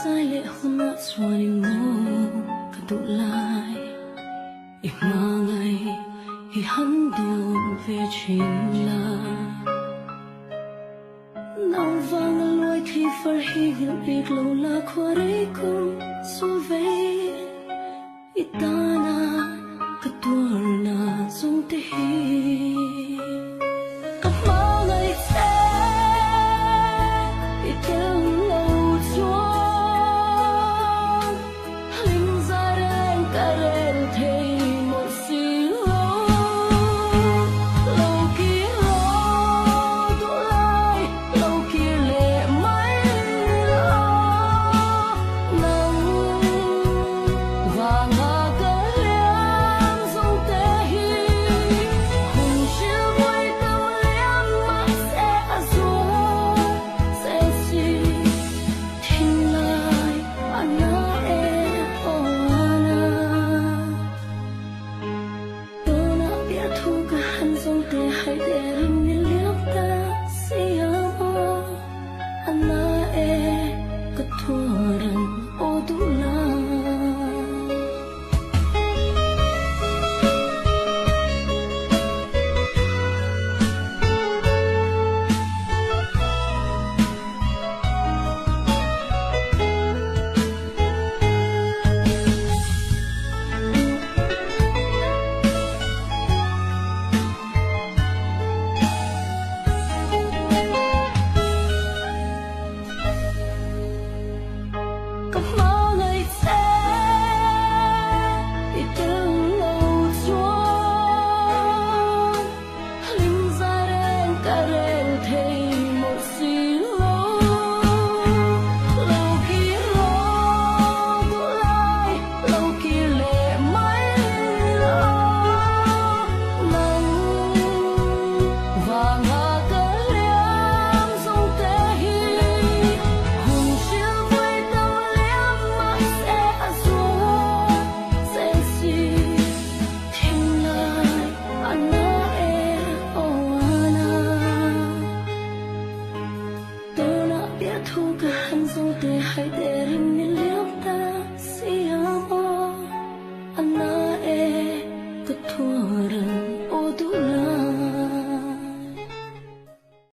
sai lệ hôn ngã xoa đi mô cả tụ lại ít mà ngày thì hắn đường về chuyện là nang vang loi thì phật hi hiểu biết lâu là qua đấy cũng xu về itana cả tua na dung te hi cả mà ngày sẽ itel lâu chúa linh ra đến cả đến thấy một xí lâu kia lâu đủ lại lâu kia lệ mấy nắng và ngã cỡ liang dung tê hi cùng chiều vui tâm liang mà sẽ xuống sẽ gì thiên lai ana e o ana Dona bia thu cả hắn dung tê hay để rừng như liếc ta siapa ana e ketua dan o tu la